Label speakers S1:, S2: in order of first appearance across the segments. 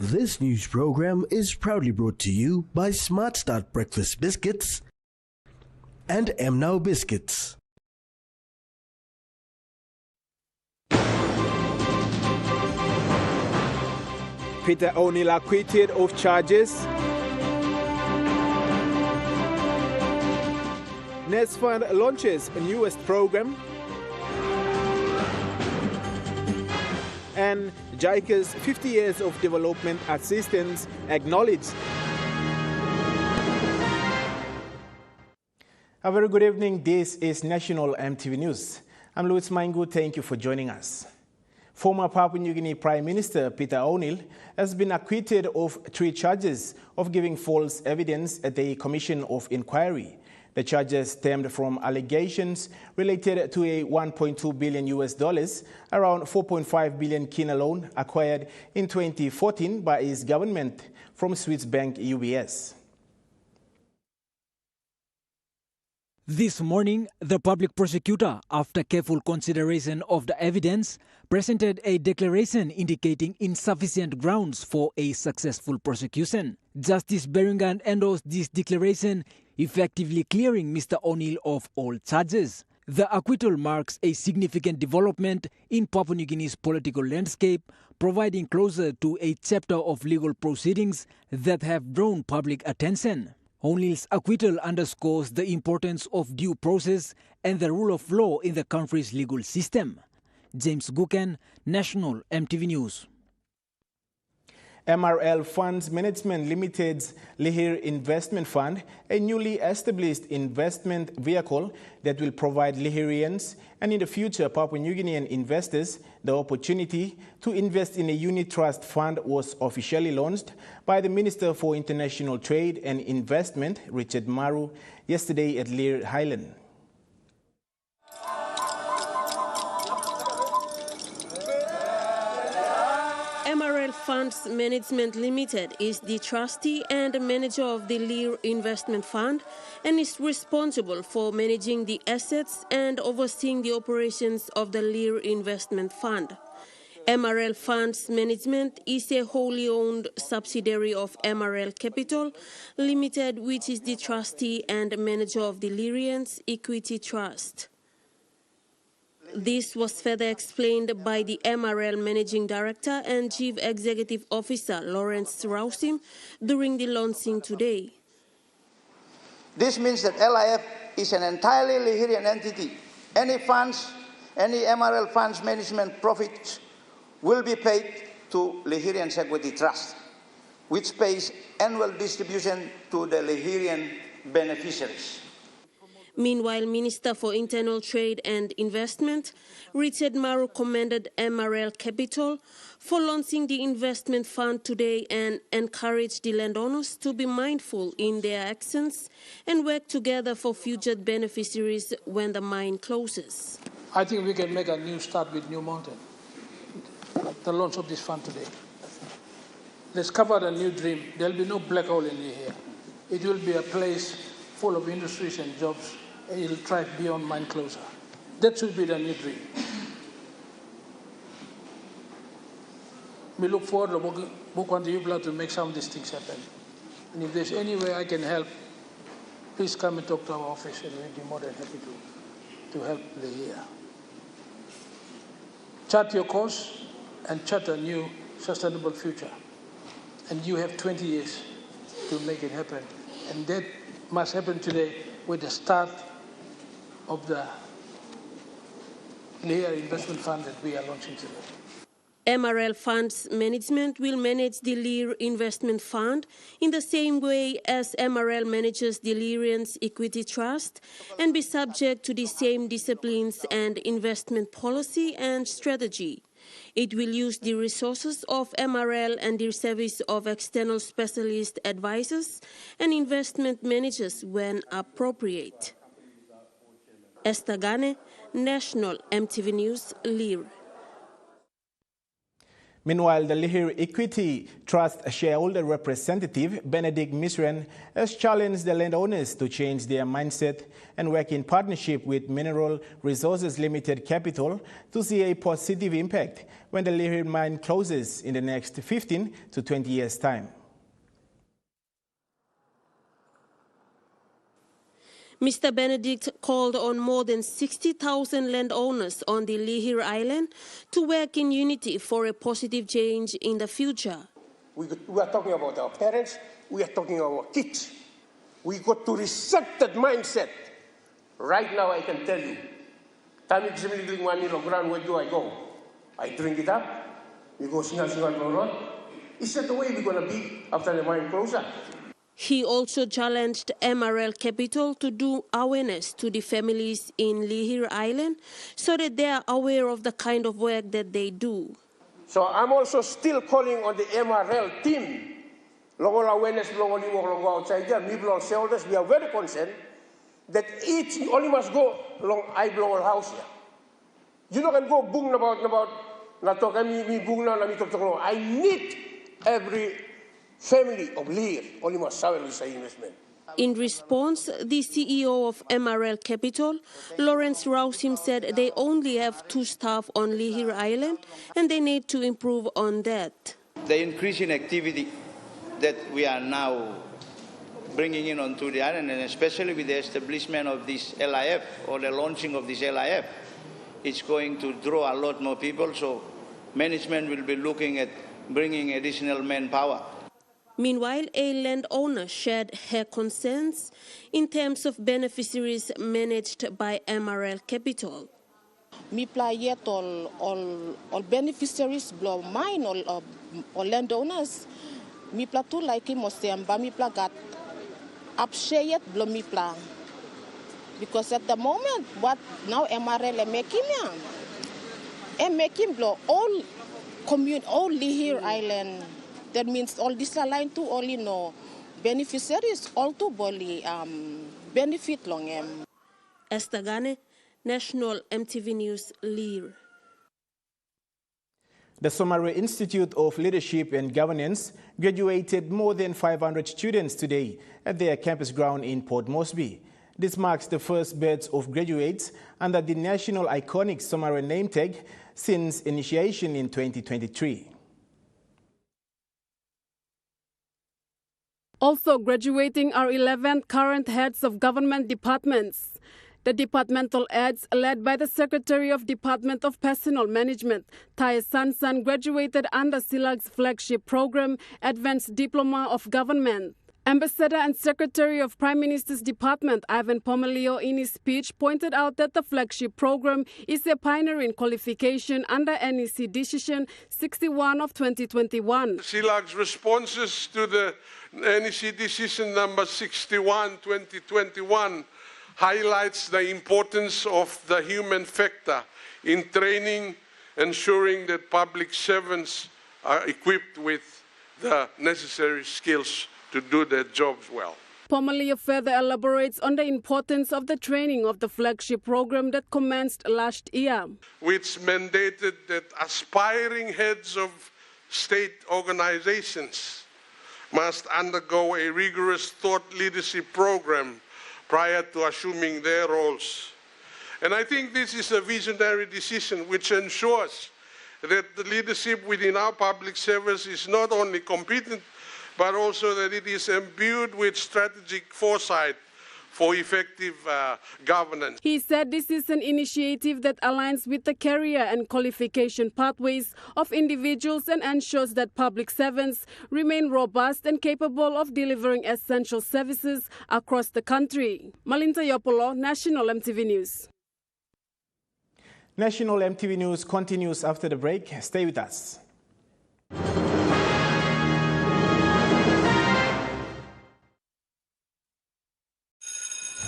S1: This news program is proudly brought to you by Smart Start Breakfast Biscuits and Now Biscuits.
S2: Peter O'Neill acquitted of charges. NASFUND launches a newest program. And JICA's 50 years of development assistance acknowledged. A very good evening. This is National EMTV News. I'm Louis Maingu. Thank you for joining us. Former Papua New Guinea Prime Minister Peter O'Neill has been acquitted of 3 charges of giving false evidence at the Commission of Inquiry. The charges stemmed from allegations related to a $1.2 billion around 4.5 billion Kina loan acquired in 2014 by his government from Swiss bank UBS.
S3: This morning, the public prosecutor, after careful consideration of the evidence, presented a declaration indicating insufficient grounds for a successful prosecution. Justice Beringan endorsed this declaration, effectively clearing Mr. O'Neill of all charges. The acquittal marks a significant development in Papua New Guinea's political landscape, providing closure to a chapter of legal proceedings that have drawn public attention. O'Neill's acquittal underscores the importance of due process and the rule of law in the country's legal system. James Guken, National EMTV News.
S2: MRL Funds Management Limited's Lihir Investment Fund, a newly established investment vehicle that will provide Lihirians and in the future Papua New Guinean investors the opportunity to invest in a unit trust fund, was officially launched by the Minister for International Trade and Investment, Richard Maru, yesterday at Lihir Highland.
S4: MRL Funds Management Limited is the trustee and manager of the Lihir Investment Fund and is responsible for managing the assets and overseeing the operations of the Lihir Investment Fund. MRL Funds Management is a wholly owned subsidiary of MRL Capital Limited, which is the trustee and manager of the Lihirians Equity Trust. This was further explained by the MRL Managing Director and Chief Executive Officer Lawrence Rausim during the launching today.
S5: This means that LIF is an entirely Lihirian entity. Any funds, any MRL funds management profits will be paid to Lihirian Equity Trust, which pays annual distribution to the Lihirian beneficiaries.
S4: Meanwhile, Minister for Internal Trade and Investment, Richard Maru, commended MRL Capital for launching the investment fund today and encouraged the landowners to be mindful in their actions and work together for future beneficiaries when the mine closes.
S6: I think we can make a new start with New Mountain, the launch of this fund today. Let's cover a new dream. There will be no black hole in here. It will be a place full of industries and jobs. It will thrive beyond mine closure. That should be the new dream. We look forward to work on the UBLA to make some of these things happen. And if there's any way I can help, please come and talk to our office and we'll be more than happy to help Lihir. Chart your course and chart a new sustainable future. And you have 20 years to make it happen. And that must happen today with the start of the Lihir Investment Fund that we are launching today.
S4: MRL Funds Management will manage the Lihir Investment Fund in the same way as MRL manages the Lihirians Equity Trust and be subject to the same disciplines and investment policy and strategy. It will use the resources of MRL and the service of external specialist advisors and investment managers when appropriate. Esther Gane, National EMTV News, Lihir.
S2: Meanwhile, the Lihir Equity Trust shareholder representative, Benedict Misren, has challenged the landowners to change their mindset and work in partnership with Mineral Resources Limited Capital to see a positive impact when the Lihir mine closes in the next 15 to 20 years' time.
S4: Mr. Benedict called on more than 60,000 landowners on the Lihir Island to work in unity for a positive change in the future.
S7: We are talking about our parents, we are talking about our kids. We got to reset that mindset. Right now, I can tell you, where do I go? I drink it up, we go single road. Is that the way we're going to be after the mine closure?
S4: He also challenged MRL Capital to do awareness to the families in Lihir Island so that they are aware of the kind of work that they do.
S7: So I'm also still calling on the MRL team. Local awareness, local outside there, people shareholders, we are very concerned that each only must go along I belong house here. You don't can go boom about I need every family of Lihir only must have investment.
S4: In response, the CEO of MRL Capital, Lawrence Rousim, said they only have 2 staff on Lihir Island and they need to improve on that.
S5: The increase in activity that we are now bringing in onto the island, and especially with the establishment of this LIF or the launching of this LIF, it's going to draw a lot more people, so management will be looking at bringing additional manpower.
S4: Meanwhile, a landowner shared her concerns in terms of beneficiaries managed by MRL Capital.
S8: Me play yet all beneficiaries blow mine or landowners. Me play too like him but me play got up share yet blow me play. Because at the moment, what now MRL making blow all Lihir Island. That means all this line to only no beneficiaries, all to boli benefit long.
S4: Esther Gane, National MTV News, Lihir.
S2: The Somare Institute of Leadership and Governance graduated more than 500 students today at their campus ground in Port Moresby. This marks the first batch of graduates under the national iconic Somare name tag since initiation in 2023.
S9: Also graduating are 11 current heads of government departments. The departmental heads, led by the Secretary of Department of Personnel Management, Tai Sansan, graduated under SILAG's flagship program, Advanced Diploma of Government. Ambassador and Secretary of Prime Minister's Department, Ivan Pomelio, in his speech pointed out that the flagship program is a pioneering qualification under NEC Decision 61 of 2021.
S10: SILAG's responses to the NEC Decision number 61, 2021 highlights the importance of the human factor in training, ensuring that public servants are equipped with the necessary skills to do their jobs well.
S9: Pomelio further elaborates on the importance of the training of the flagship program that commenced last year,
S10: which mandated that aspiring heads of state organizations must undergo a rigorous thought leadership program prior to assuming their roles. And I think this is a visionary decision which ensures that the leadership within our public service is not only competent, but also that it is imbued with strategic foresight for effective governance.
S9: He said this is an initiative that aligns with the career and qualification pathways of individuals and ensures that public servants remain robust and capable of delivering essential services across the country. Malinta Yopolo, National MTV News.
S2: National MTV News continues after the break. Stay with us.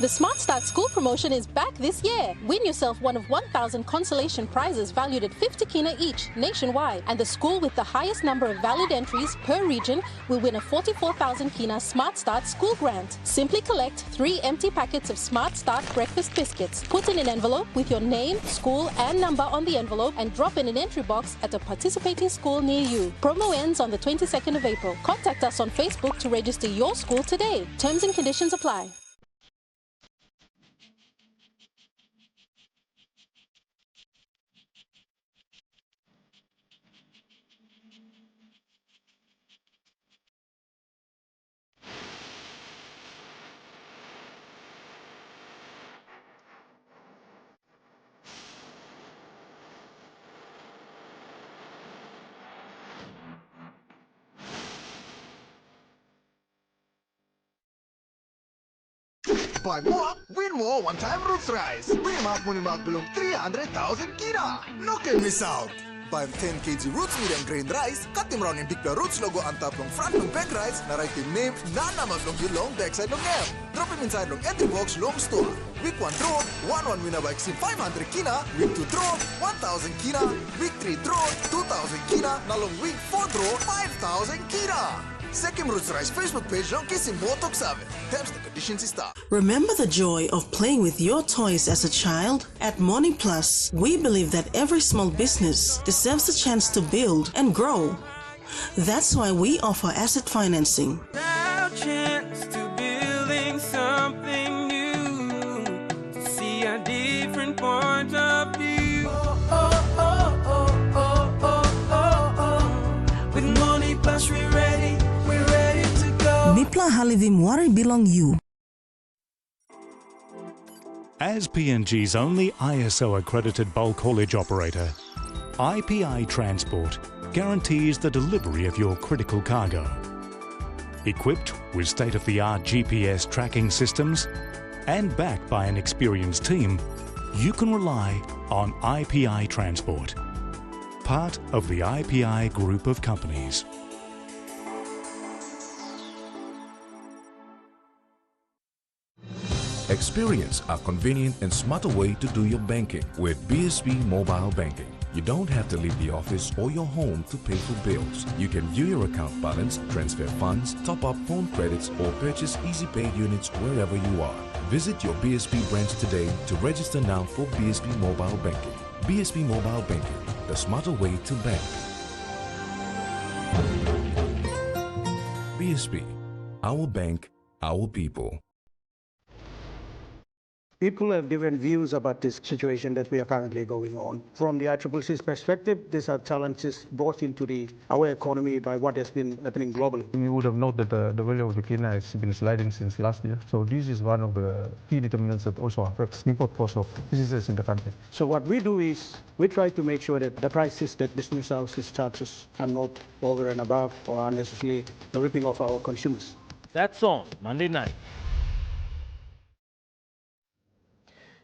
S11: The Smart Start School promotion is back this year. Win yourself one of 1,000 consolation prizes valued at 50 kina each nationwide. And the school with the highest number of valid entries per region will win a 44,000 kina Smart Start school grant. Simply collect 3 empty packets of Smart Start breakfast biscuits. Put in an envelope with your name, school and number on the envelope and drop in an entry box at a participating school near you. Promo ends on the 22nd of April. Contact us on Facebook to register your school today. Terms and conditions apply.
S12: Buy more, win more one-time roots rice. Minimak belum 300,000 kina. No can miss out. Buy 10 kg roots medium grain rice. Cut them round in big roots logo on top long front long bag rice. Na write the name, na namas long you long backside long air. Drop him inside long entry box long store. Week 1 draw, 1 winner by 500 kina. Week 2 draw, 1,000 kina. Week 3 draw, 2,000 kina. Now long week 4 draw, 5,000 kina. Second Roots Rice Facebook page long kisim motok save. Terms and conditions start.
S13: Remember the joy of playing with your toys as a child? At Morning Plus, we believe that every small business deserves a chance to build and grow. That's why we offer asset financing.
S14: Now chance to building something new, to see a different point of view. With Morning Plus we're ready to go.
S13: Mipla Halivim Wari belong you.
S15: As PNG's only ISO-accredited bulk haulage operator, IPI Transport guarantees the delivery of your critical cargo. Equipped with state-of-the-art GPS tracking systems and backed by an experienced team, you can rely on IPI Transport, part of the IPI group of companies.
S16: Experience a convenient and smarter way to do your banking with BSB Mobile Banking. You don't have to leave the office or your home to pay for bills. You can view your account balance, transfer funds, top up phone credits, or purchase Easy Pay units wherever you are. Visit your BSB branch today to register now for BSB Mobile Banking. BSB Mobile Banking, the smarter way to bank. BSB, our bank, our people.
S17: People have different views about this situation that we are currently going on. From the ICCC's perspective, these are challenges brought into our economy by what has been happening globally.
S18: We would have noted that the value of the kina has been sliding since last year. So this is one of the key determinants that also affects import cost of businesses in the country.
S17: So what we do is we try to make sure that the prices that business houses charges are not over and above or unnecessarily the ripping off our consumers.
S19: That's on Monday night.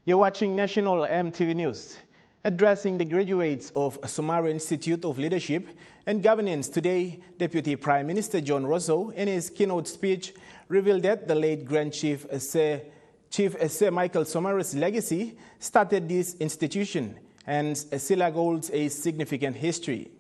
S2: You're watching National MTV News. Addressing the graduates of Somare Institute of Leadership and Governance today, Deputy Prime Minister John Rosso, in his keynote speech, revealed that the late Grand Chief Sir Michael Somare's legacy started this institution, and Silla holds a significant history.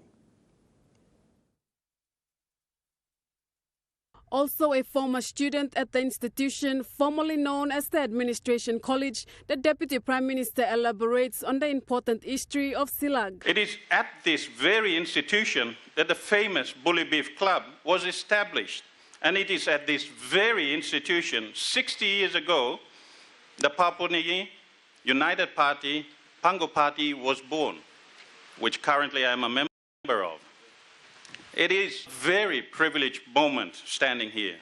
S9: Also a former student at the institution, formerly known as the Administration College, the Deputy Prime Minister elaborates on the important history of Silag.
S20: It is at this very institution that the famous Bully Beef Club was established. And it is at this very institution, 60 years ago, the Papua New Guinea United Party, Pango Party, was born, which currently I am a member of. It is a very privileged moment standing here.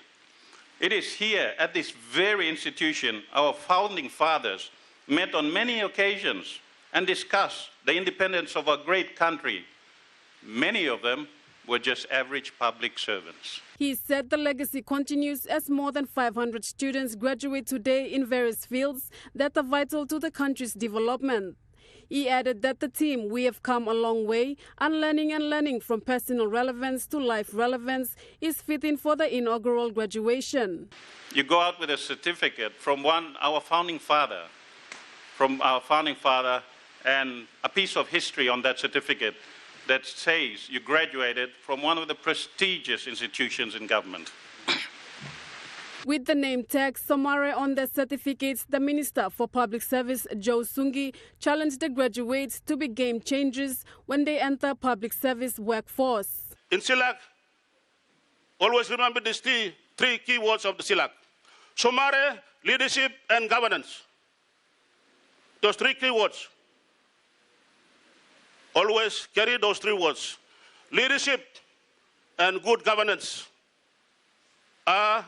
S20: It is here at this very institution our founding fathers met on many occasions and discussed the independence of our great country. Many of them were just average public servants.
S9: He said the legacy continues as more than 500 students graduate today in various fields that are vital to the country's development. He added that the team, we have come a long way, unlearning and learning from personal relevance to life relevance, is fitting for the inaugural graduation.
S20: You go out with a certificate from our founding father, and a piece of history on that certificate that says you graduated from one of the prestigious institutions in government.
S9: With the name tag Somare on their certificates, the Minister for Public Service, Joe Sungi, challenged the graduates to be game changers when they enter public service workforce.
S21: In SILAC, always remember these three key words of the SILAC: Somare, leadership, and governance. Those three key words. Always carry those three words. Leadership and good governance are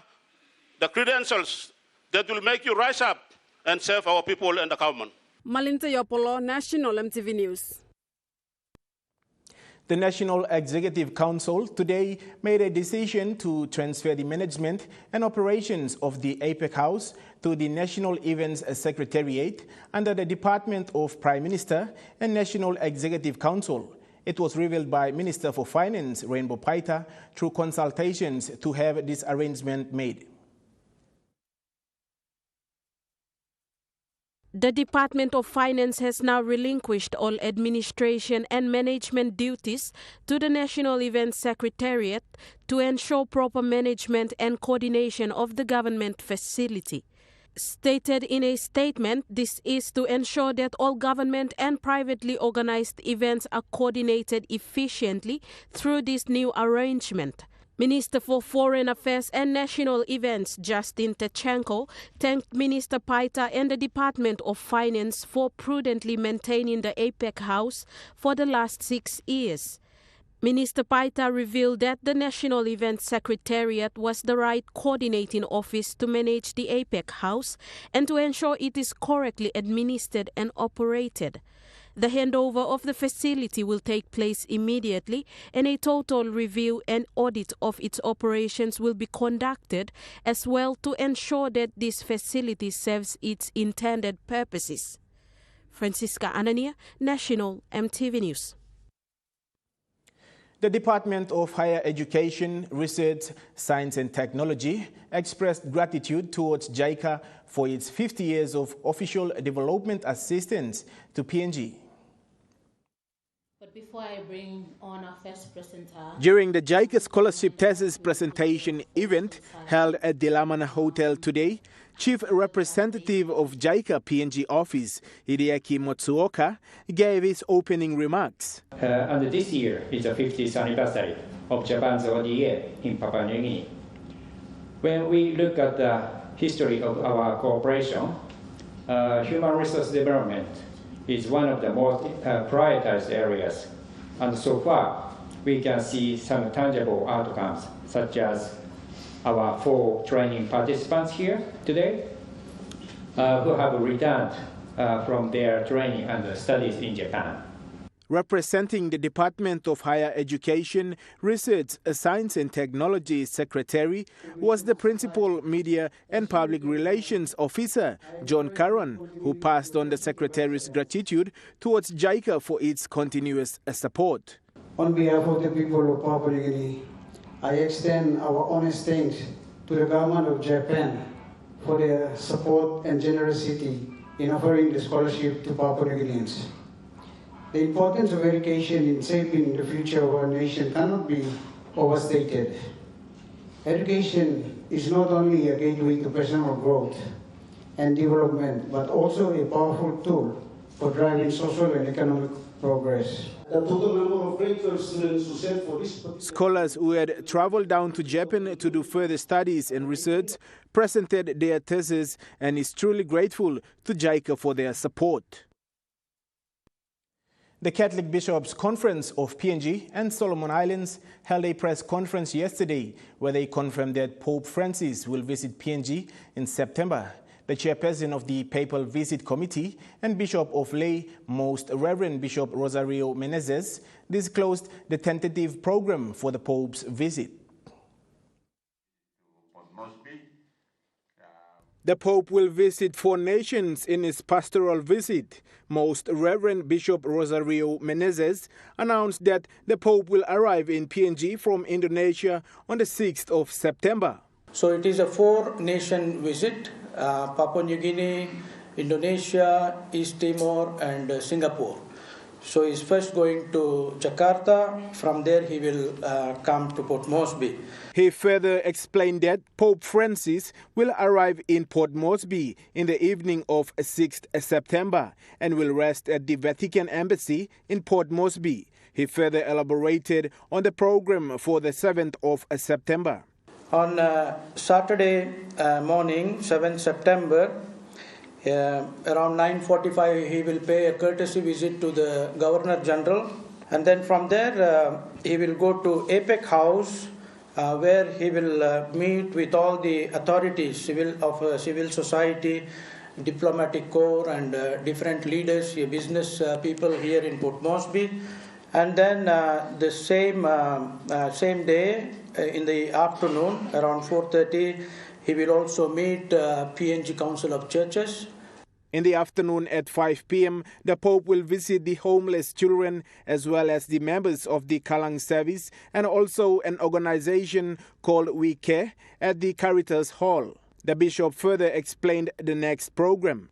S21: the credentials that will make you rise up and serve our people and the government.
S9: Malinta Yopolo, National EMTV News.
S2: The National Executive Council today made a decision to transfer the management and operations of the APEC House to the National Events Secretariat under the Department of Prime Minister and National Executive Council. It was revealed by Minister for Finance, Rainbow Paita, through consultations to have this arrangement made.
S4: The Department of Finance has now relinquished all administration and management duties to the National Events Secretariat to ensure proper management and coordination of the government facility. Stated in a statement, this is to ensure that all government and privately organized events are coordinated efficiently through this new arrangement. Minister for Foreign Affairs and National Events, Justin Tachenko, thanked Minister Paita and the Department of Finance for prudently maintaining the APEC House for the last 6 years. Minister Paita revealed that the National Events Secretariat was the right coordinating office to manage the APEC House and to ensure it is correctly administered and operated. The handover of the facility will take place immediately, and a total review and audit of its operations will be conducted as well to ensure that this facility serves its intended purposes. Francisca Anania, National EMTV News.
S2: The Department of Higher Education, Research, Science and Technology expressed gratitude towards JICA for its 50 years of official development assistance to PNG.
S22: Before I bring on our first presenter...
S2: During the JICA Scholarship Thesis presentation event held at the Lamana Hotel today, Chief Representative of JICA PNG office, Hideaki Matsuoka, gave his opening remarks.
S23: And this year is the 50th anniversary of Japan's ODA in Papua New Guinea. When we look at the history of our cooperation, human resource development is one of the most prioritized areas. And so far, we can see some tangible outcomes, such as our 4 training participants here today, who have returned from their training and studies in Japan.
S2: Representing the Department of Higher Education, Research, Science and Technology Secretary was the Principal Media and Public Relations Officer, John Caron, who passed on the Secretary's gratitude towards JICA for its continuous support.
S24: On behalf of the people of Papua New Guinea, I extend our honest thanks to the government of Japan for their support and generosity in offering the scholarship to Papua New Guineans. The importance of education in shaping the future of our nation cannot be overstated. Education is not only a gateway to personal growth and development, but also a powerful tool for driving social and economic progress. The total number of grateful students who sent for this...
S2: Scholars who had traveled down to Japan to do further studies and research presented their thesis and is truly grateful to JICA for their support. The Catholic Bishops' Conference of PNG and Solomon Islands held a press conference yesterday where they confirmed that Pope Francis will visit PNG in September. The chairperson of the Papal Visit Committee and Bishop of Ley, Most Reverend Bishop Rosario Menezes, disclosed the tentative program for the Pope's visit. The Pope will visit 4 nations in his pastoral visit. Most Reverend Bishop Rosario Menezes announced that the Pope will arrive in PNG from Indonesia on the 6th of September.
S1: So it is a 4-nation visit, Papua New Guinea, Indonesia, East Timor and Singapore. So he's first going to Jakarta. From there he will come to Port Moresby.
S2: He further explained that Pope Francis will arrive in Port Moresby in the evening of 6th September and will rest at the Vatican Embassy in Port Moresby. He further elaborated on the program for the 7th of September.
S1: On Saturday morning, 7th September, around 9:45, he will pay a courtesy visit to the Governor General, and then from there he will go to APEC House, where he will meet with all the authorities, civil society, diplomatic corps, and different leaders, business people here in Port Moresby, and then the same day in the afternoon, around 4:30, he will also meet PNG Council of Churches.
S2: In the afternoon at 5 p.m., the Pope will visit the homeless children as well as the members of the Kalang service and also an organization called We Care at the Caritas Hall. The Bishop further explained the next program.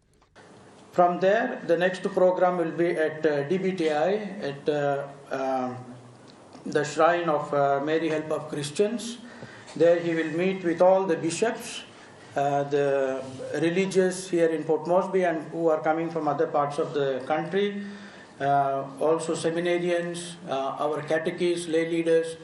S1: From there, the next program will be at DBTI, at the Shrine of Mary Help of Christians. There he will meet with all the bishops, the religious here in Port Moresby and who are coming from other parts of the country, also seminarians, our catechists, lay leaders.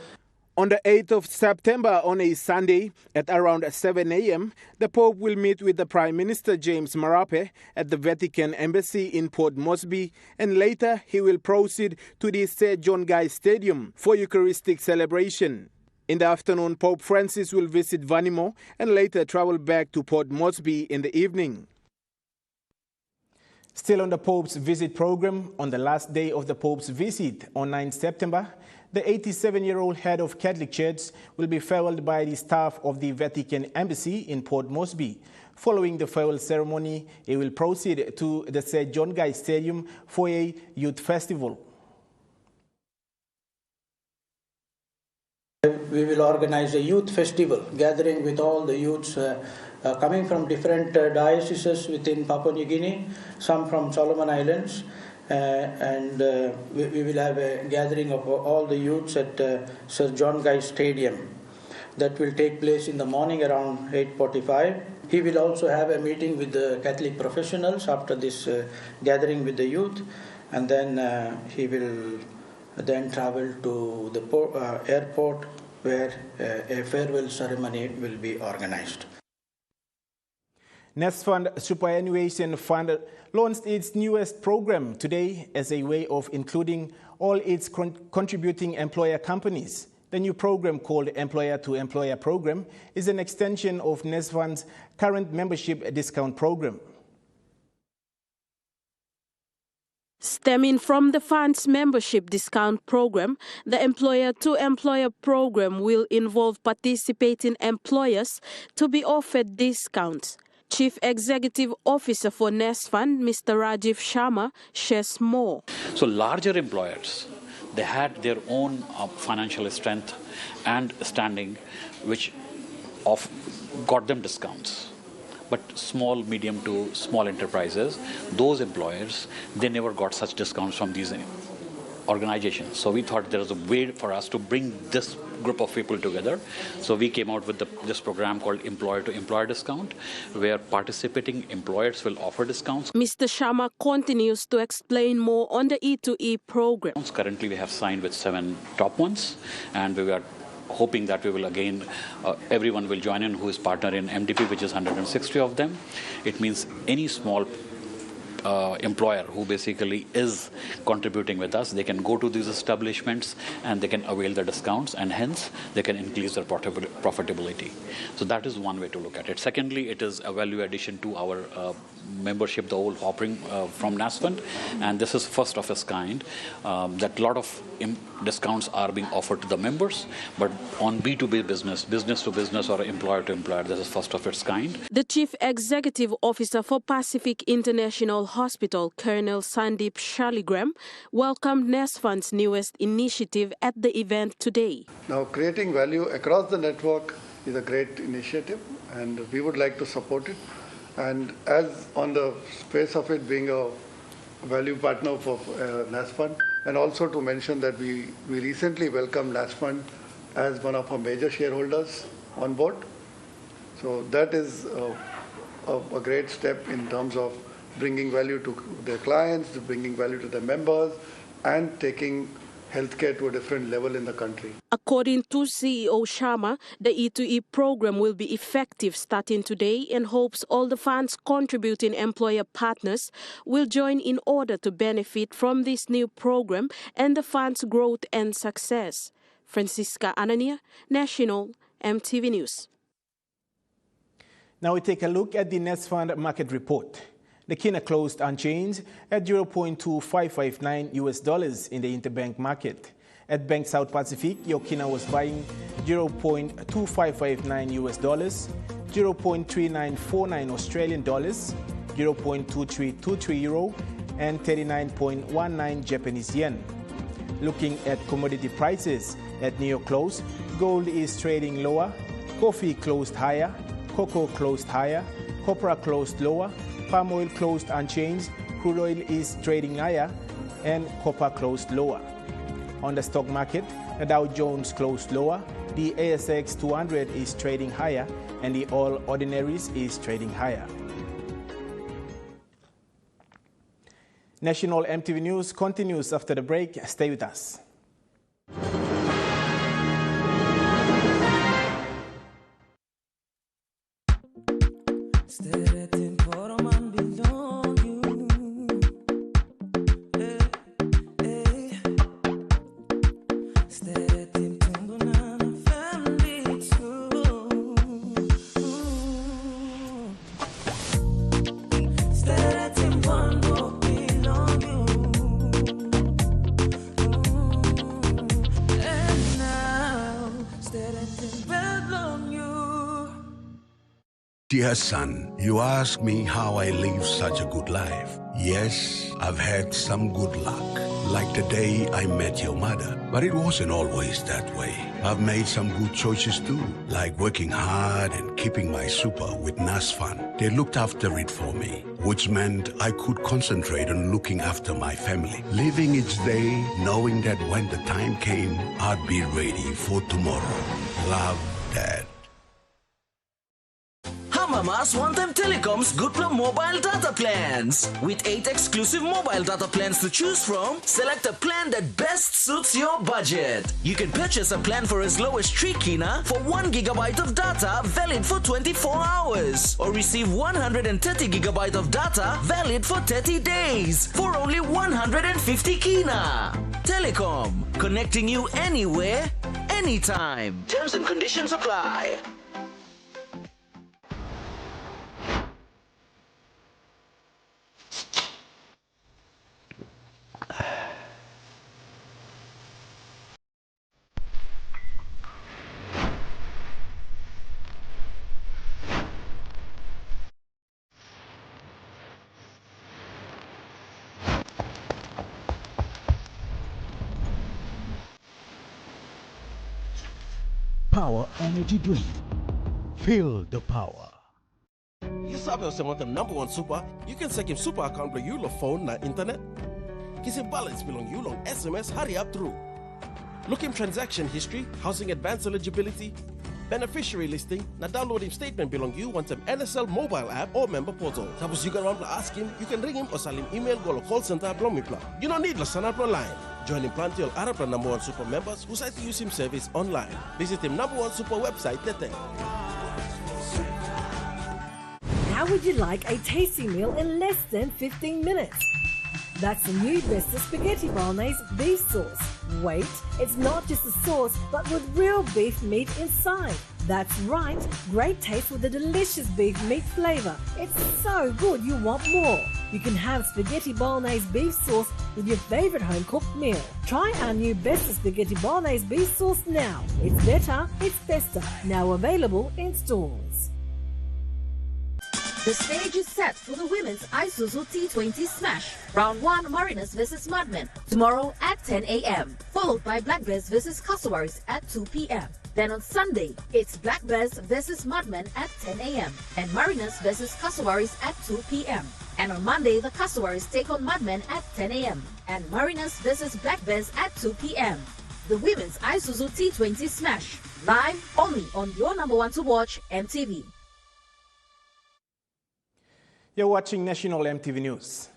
S2: On the 8th of September, on a Sunday, at around 7 a.m., the Pope will meet with the Prime Minister James Marape at the Vatican Embassy in Port Moresby, and later he will proceed to the Sir John Guy Stadium for Eucharistic celebration. In the afternoon, Pope Francis will visit Vanimo and later travel back to Port Moresby in the evening. Still on the Pope's visit program, on the last day of the Pope's visit on 9 September, the 87-year-old head of Catholic Church will be farewelled by the staff of the Vatican Embassy in Port Moresby. Following the farewell ceremony, he will proceed to the Sir John Guy Stadium for a youth festival.
S1: We will organize a youth festival, gathering with all the youths coming from different dioceses within Papua New Guinea, some from Solomon Islands, and we will have a gathering of all the youths at Sir John Guy Stadium. That will take place in the morning around 8:45. He will also have a meeting with the Catholic professionals after this gathering with the youth, and then he will then travel to the airport where a farewell ceremony will be organized.
S2: NASFUND Superannuation Fund launched its newest program today as a way of including all its contributing employer companies. The new program, called Employer to Employer Program, is an extension of NASFUND's current membership discount program.
S4: Stemming from the fund's membership discount program, the Employer to Employer program will involve participating employers to be offered discounts. Chief Executive Officer for NASFUND, Mr. Rajiv Sharma, shares more.
S3: So larger employers, they had their own financial strength and standing, which got them discounts. But small, medium to small enterprises, those employers, they never got such discounts from these organizations. So we thought there was a way for us to bring this group of people together. So we came out with this program called Employer to Employer Discount, where participating employers will offer discounts.
S4: Mr. Sharma continues to explain more on the E2E program.
S3: Currently, we have signed with 7 top ones, and we are hoping that we will again, everyone will join in who is partner in MDP, which is 160 of them. It means any small employer who basically is contributing with us, they can go to these establishments and they can avail the discounts, and hence they can increase their profitability. So that is one way to look at it. Secondly, it is a value addition to our membership, the whole offering from NASFUND, and this is first of its kind, that a lot of discounts are being offered to the members, but on B2B business, business to business or employer to employer, this is first of its kind.
S4: The Chief Executive Officer for Pacific International Hospital, Colonel Sandeep Shaligram, welcomed NASFUND's newest initiative at the event today.
S5: Now, creating value across the network is a great initiative, and we would like to support it. And as on the space of it being a value partner for NASFUND, and also to mention that we recently welcomed NASFUND as one of our major shareholders on board. So that is a great step in terms of bringing value to their clients, bringing value to their members, and taking healthcare to a different level in the country.
S4: According to CEO Sharma, the E2E program will be effective starting today and hopes all the funds contributing employer partners will join in order to benefit from this new program and the fund's growth and success. Francisca Anania, National EMTV News.
S2: Now we take a look at the NASFUND market report. The Kina closed unchanged at $0.2559 US in the interbank market. At Bank South Pacific, your Kina was buying $0.2559 US, 0.3949 Australian dollars, 0.2323 euro, and 39.19 Japanese yen. Looking at commodity prices, at New York close, gold is trading lower, coffee closed higher, cocoa closed higher, copra closed lower, palm oil closed unchanged, crude oil is trading higher, and copper closed lower. On the stock market, the Dow Jones closed lower, the ASX 200 is trading higher, and the All Ordinaries is trading higher. National EMTV News continues after the break. Stay with us.
S6: Dear son, you ask me how I live such a good life. Yes, I've had some good luck, like the day I met your mother. But it wasn't always that way. I've made some good choices too, like working hard and keeping my super with NASFUND. They looked after it for me, which meant I could concentrate on looking after my family. Living each day, knowing that when the time came, I'd be ready for tomorrow. Love, Dad.
S7: Mamas One Time Telecom's Goodplum mobile data plans. With 8 exclusive mobile data plans to choose from, select a plan that best suits your budget. You can purchase a plan for as low as 3 Kina for 1 GB of data valid for 24 hours. Or receive 130 GB of data valid for 30 days for only 150 Kina. Telecom, connecting you anywhere, anytime. Terms and conditions apply.
S8: Power energy drink. Feel the power.
S25: You sabi sa mga #1 super, you can second super account blo your phone na internet. Kasi balance belong you long SMS hurry up through. Looking transaction history, housing advance eligibility, beneficiary listing, na downloading statement belong you want some NSL mobile app or member portal. Tapos you can want to ask him, you can ring him or salim email go call center belong mi plan. You don't need la sana line. Join him plenty of Arab #1 super members who decide to use him service online. Visit him #1 super website today.
S26: Now
S10: would you like a tasty meal in less than 15 minutes? That's the new best of spaghetti bolognese beef sauce. Wait, it's not just a sauce, but with real beef meat inside. That's right, great taste with a delicious beef meat flavor. It's so good you want more. You can have spaghetti bolognese beef sauce with your favorite home-cooked meal. Try our new best of spaghetti bolognese beef sauce now. It's better, it's bester. Now available in stores.
S11: The stage is set for the women's Isuzu T20 Smash. Round 1, Mariners vs. Mudmen, tomorrow at 10 a.m. Followed by Black Bears vs. Kassawaris at 2 p.m. Then on Sunday, it's Black Bears vs. Mudmen at 10 a.m. and Mariners vs. Kassawaris at 2 p.m. And on Monday, the Kassawaris take on Mudmen at 10 a.m. and Mariners vs. Black Bears at 2 p.m. The women's Isuzu T20 Smash. Live only on your number one to watch, MTV.
S2: You're watching National MTV News.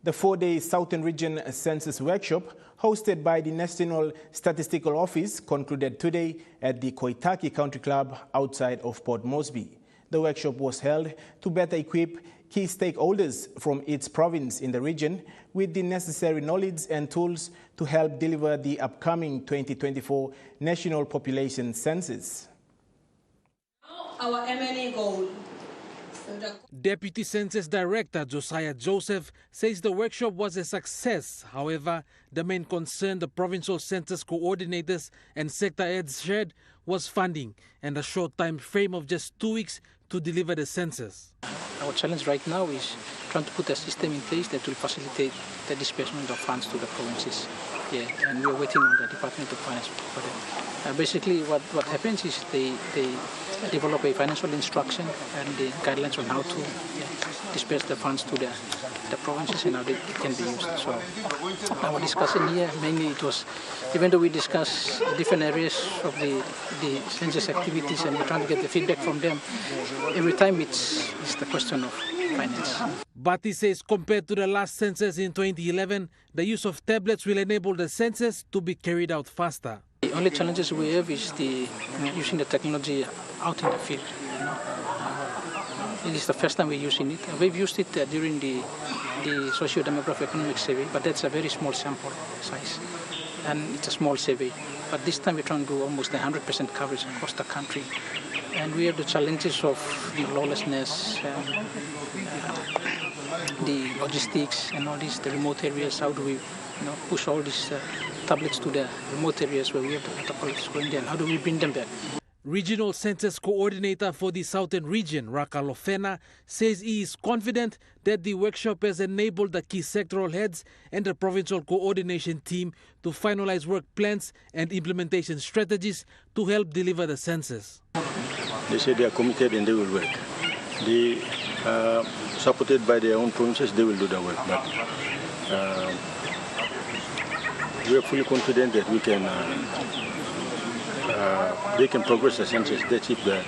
S2: The 4-day Southern Region Census Workshop, hosted by the National Statistical Office, concluded today at the Koitaki Country Club outside of Port Moresby. The workshop was held to better equip key stakeholders from each province in the region with the necessary knowledge and tools to help deliver the upcoming 2024 National Population Census.
S12: Our M&A goal.
S13: Deputy Census Director Josiah Joseph says the workshop was a success. However, the main concern the provincial census coordinators and sector heads shared was funding and a short time frame of just 2 weeks to deliver the census.
S14: Our challenge right now is trying to put a system in place that will facilitate the disbursement of funds to the provinces. Yeah, and we are waiting on the Department of Finance for that. Basically, what happens is they develop a financial instruction and the guidelines on how to disperse the funds to the provinces and how it can be used. So our discussion here, mainly it was, even though we discuss different areas of the census activities and we're trying to get the feedback from them, every time it's the question of finance.
S13: But he says compared to the last census in 2011, the use of tablets will enable the census to be carried out faster.
S14: The only challenges we have is using the technology out in the field. It is the first time we're using it. We've used it during the socio-demographic economic survey, but that's a very small sample size. And it's a small survey. But this time we're trying to do almost 100% coverage across the country. And we have the challenges of lawlessness, the logistics and all these, the remote areas. How do we push all these tablets to the remote areas where we have the protocols going there? How do we bring them back?
S13: Regional Census Coordinator for the Southern Region, Raka Lofena, says he is confident that the workshop has enabled the key sectoral heads and the provincial coordination team to finalize work plans and implementation strategies to help deliver the census.
S26: They say they are committed and they will work. They supported by their own provinces, they will do the work. But we are fully confident that we can. They can progress the census. That's if the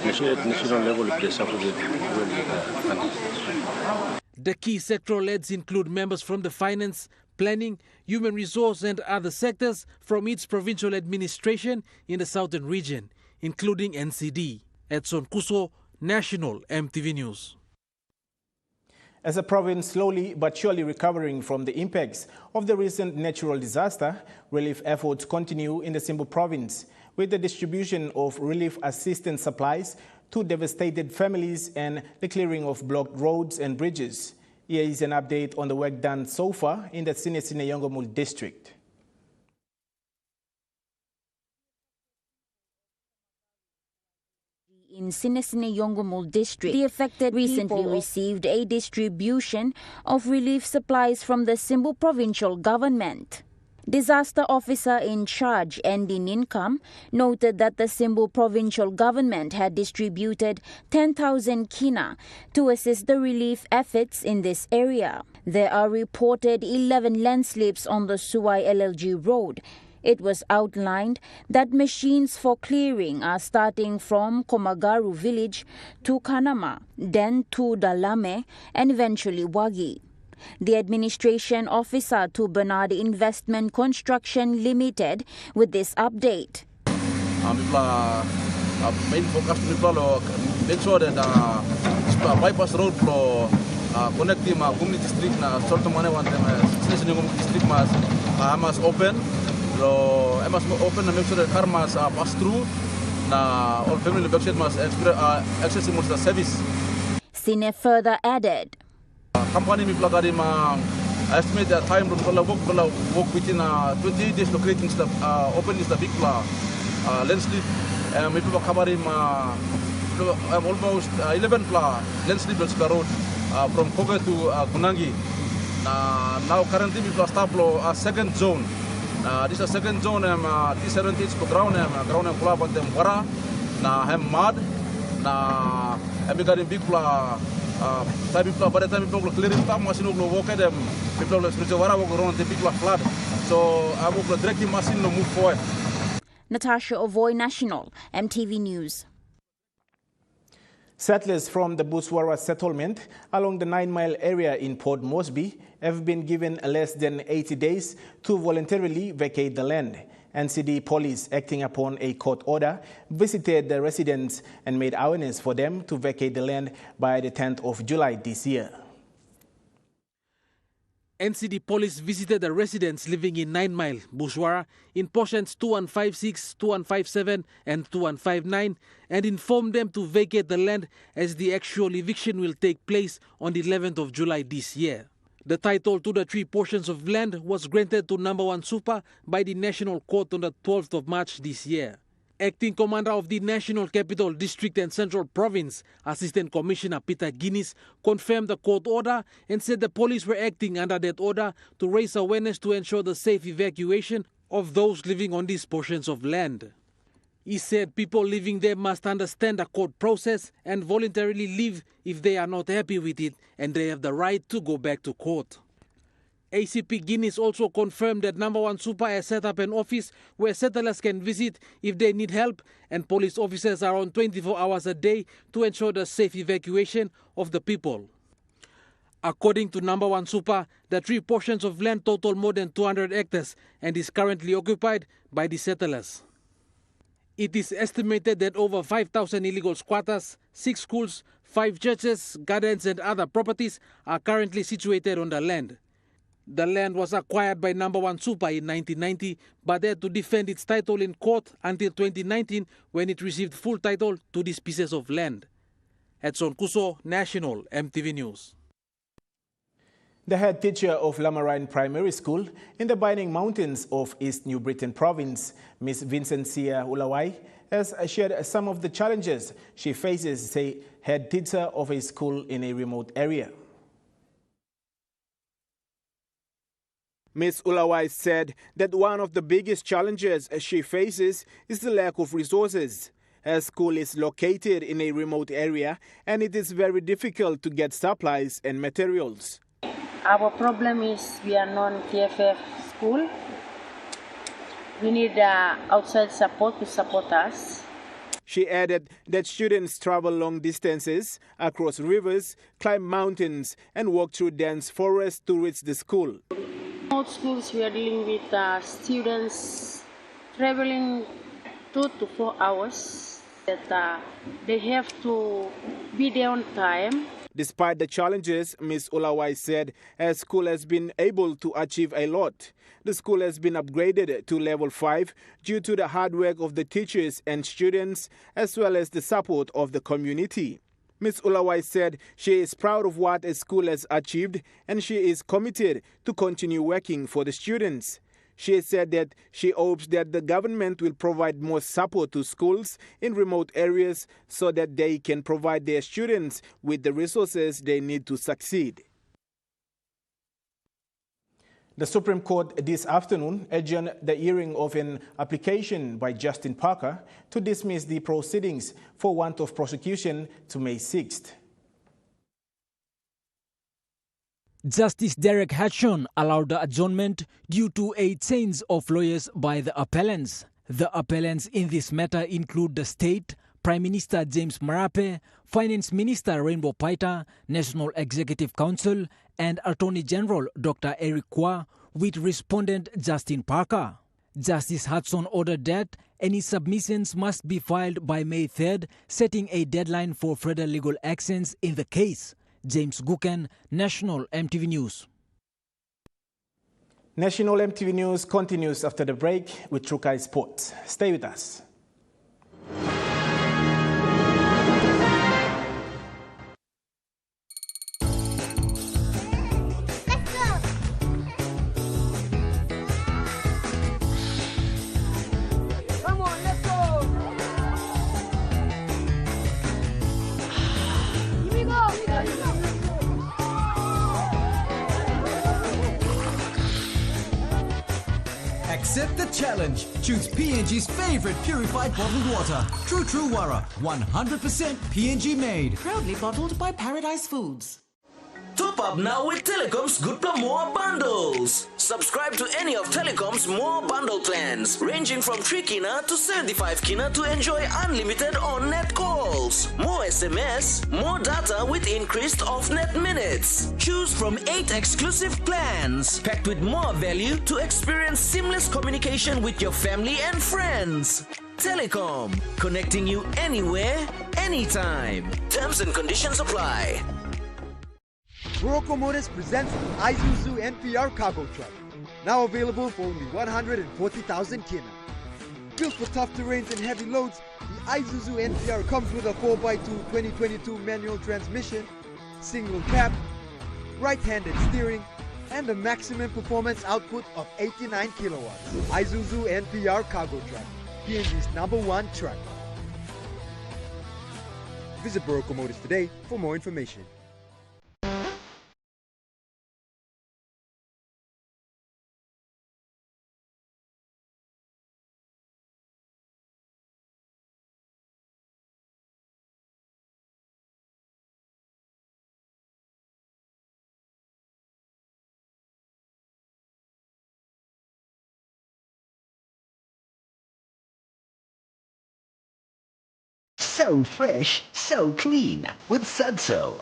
S26: national level, if they support it well.
S13: The key sectoral heads include members from the finance, planning, human resource and other sectors from each provincial administration in the Southern Region, including NCD. Edson Kuso, National MTV News.
S2: As a province slowly but surely recovering from the impacts of the recent natural disaster, relief efforts continue in the Simbu province with the distribution of relief assistance supplies to devastated families and the clearing of blocked roads and bridges. Here is an update on the work done so far in the Sinesine Yongomul district.
S27: In Sinesine Yongomul district, the affected recently received a distribution of relief supplies from the Simbu provincial government. Disaster officer in charge, Andy Ninkam, noted that the Simbu provincial government had distributed 10,000 kina to assist the relief efforts in this area. There are reported 11 landslips on the Suai LLG road. It was outlined that machines for clearing are starting from Komagaru village to Kanama, then to Dalame, and eventually Wagi. The administration officer to Bernard Investment Construction Limited with this update.
S28: Main focus to people make sure that
S15: bypass road pro connecting community street na sort of money want them station district mas open and make sure that car must pass through na all family eviction must access the service.
S27: Sine further added.
S15: Company mi plagari estimate the time to work within 20 days to creating opening the big landslip. Mi plagari almost 11 landslip road from Koga to Kunangi. Now currently we start a second zone. This is a second zone. T70 to ground and pull up on them wara. Mud. Got big by the time people clearing time machine will walk at them. People will walk around the big flood. So I will direct the machine to move forward.
S27: Natasha Ovoy, National, MTV News.
S2: Settlers from the Buswara settlement along the 9 Mile area in Port Moresby have been given less than 80 days to voluntarily vacate the land. NCD police, acting upon a court order, visited the residents and made awareness for them to vacate the land by the 10th of July this year.
S13: NCD police visited the residents living in 9 Mile, Buswara, in portions 2156, 2157 and 2159 and informed them to vacate the land as the actual eviction will take place on the 11th of July this year. The title to the 3 portions of land was granted to No. 1 Super by the National Court on the 12th of March this year. Acting Commander of the National Capital District and Central Province, Assistant Commissioner Peter Guinness, confirmed the court order and said the police were acting under that order to raise awareness to ensure the safe evacuation of those living on these portions of land. He said people living there must understand the court process and voluntarily leave if they are not happy with it, and they have the right to go back to court. ACP Guinness also confirmed that No. 1 Super has set up an office where settlers can visit if they need help, and police officers are on 24 hours a day to ensure the safe evacuation of the people. According to No. 1 Super, the 3 portions of land total more than 200 hectares and is currently occupied by the settlers. It is estimated that over 5,000 illegal squatters, 6 schools, 5 churches, gardens and other properties are currently situated on the land. The land was acquired by No. 1 Super in 1990, but had to defend its title in court until 2019 when it received full title to these pieces of land. Edson Kuso, National, MTV News.
S2: The head teacher of Lamarine Primary School in the Binding Mountains of East New Britain Province, Ms. Vincentia Ulawai, has shared some of the challenges she faces as a head teacher of a school in a remote area. Ms. Ulawai said that one of the biggest challenges she faces is the lack of resources. Her school is located in a remote area and it is very difficult to get supplies and materials.
S16: Our problem is we are non-TFF school. We need outside support to support us.
S2: She added that students travel long distances, across rivers, climb mountains and walk through dense forests to reach the school.
S16: Most schools we are dealing with students traveling 2 to 4 hours. That they have to be there on time.
S2: Despite the challenges, Ms. Ulawai said her school has been able to achieve a lot. The school has been upgraded to level 5 due to the hard work of the teachers and students as well as the support of the community. Ms. Ulawai said she is proud of what the school has achieved and she is committed to continue working for the students. She said that she hopes that the government will provide more support to schools in remote areas so that they can provide their students with the resources they need to succeed. The Supreme Court this afternoon adjourned the hearing of an application by Justin Parker to dismiss the proceedings for want of prosecution to May 6th.
S17: Justice Derek Hatchon allowed the adjournment due to a change of lawyers by the appellants. The appellants in this matter include the state, Prime Minister James Marape, Finance Minister Rainbow Paita, National Executive Council, and Attorney General Dr. Eric Kwa, with respondent Justin Parker. Justice Hudson ordered that Any submissions must be filed by May 3rd, setting a deadline for further legal actions in the case. James Guken, National MTV News.
S2: National MTV News continues after the break with Trukai Sports. Stay with us.
S9: Accept the challenge. Choose PNG's favorite purified bottled water. True Wara, 100% PNG made.
S18: Proudly bottled by Paradise Foods.
S7: Top up now with Telecom's Good More bundles. Subscribe to any of Telecom's more bundle plans, ranging from 3 kina to 75 kina to enjoy unlimited on-net calls, more SMS, more data with increased off-net minutes. Choose from 8 exclusive plans, packed with more value to experience seamless communication with your family and friends. Telecom, connecting you anywhere, anytime. Terms and conditions apply.
S19: Morocco Motors presents the Isuzu NPR cargo truck. Now available for only 140,000 kina. Built for tough terrains and heavy loads, the Isuzu NPR comes with a 4x2 2022 manual transmission, single cab, right-handed steering, and a maximum performance output of 89 kilowatts. Isuzu NPR cargo truck, PNG's #1 truck. Visit Morocco Motors today for more information.
S20: So fresh, so clean with Sudso.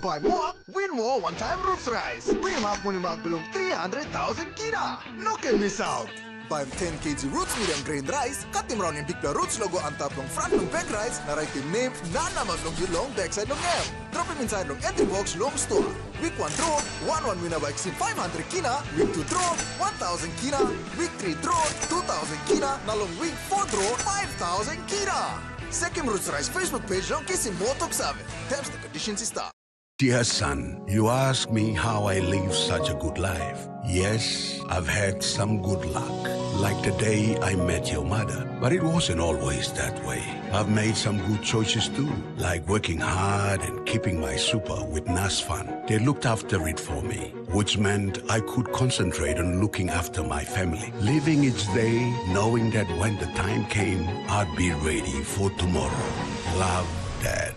S21: Buy more, win more one-time roots rice. Bring them up when you belong 300,000 kina. No can miss out. Buy 10 kg roots medium grain rice, cut them round in big roots logo on top long front long bag rice, na write the name, na naman long you long backside long M. Drop them inside long entry box long store. Week 1 draw, 1 winner by 500 kina. Week 2 draw, 1,000 kina. Week 3 draw, 2,000 kina. Na long week 4 draw, 5,000 kina. Second Roots Rice Facebook page long kisim motok save. Terms and conditions is start.
S6: Dear son, you ask me how I live such a good life. Yes, I've had some good luck, like the day I met your mother. But it wasn't always that way. I've made some good choices too, like working hard and keeping my super with NASFUND. They looked after it for me, which meant I could concentrate on looking after my family, living each day knowing that when the time came, I'd be ready for tomorrow. Love, Dad.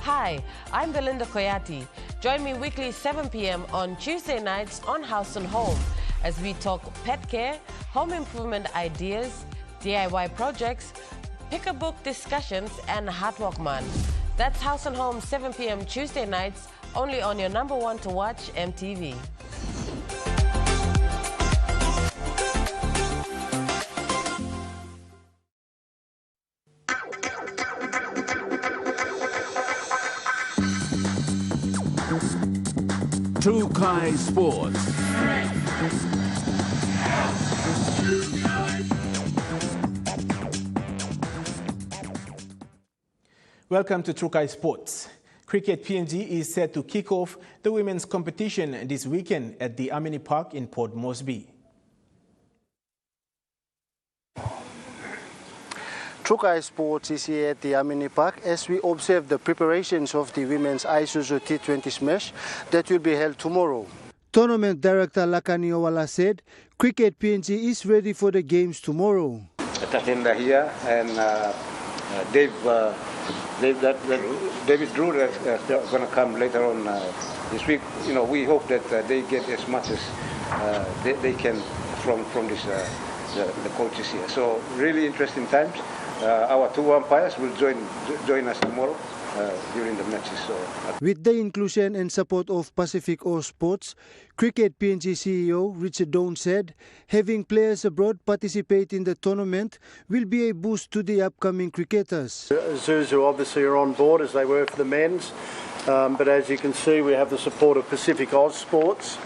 S22: Hi, I'm Belinda Koyati. Join me weekly 7 p.m. on Tuesday nights on House and Home as we talk pet care, home improvement ideas, DIY projects, pick a book discussions, and Hard Work Month. That's House and Home 7 p.m. Tuesday nights only on your #1 to watch MTV.
S23: Trukai Sports.
S2: Welcome to Trukai Sports. Cricket PNG is set to kick off the women's competition this weekend at the Amini Park in Port Moresby.
S28: Trukai Sports is here at the Amini Park as we observe the preparations of the Women's Isuzu T20 Smash that will be held tomorrow. Tournament Director Lakaniowala said Cricket PNG is ready for the games tomorrow.
S29: Tatinda here and David Drew is going to come later on this week. You know, we hope that they get as much as they can from this the coaches here. So really interesting times. Our 2 umpires will join us tomorrow, during the matches.
S28: With the inclusion and support of Pacific All Sports, Cricket PNG CEO Richard Doan said having players abroad participate in the tournament will be a boost to the upcoming cricketers.
S1: Zuzu obviously are on board as they were for the men's, but as you can see we have the support of Pacific Oz Sports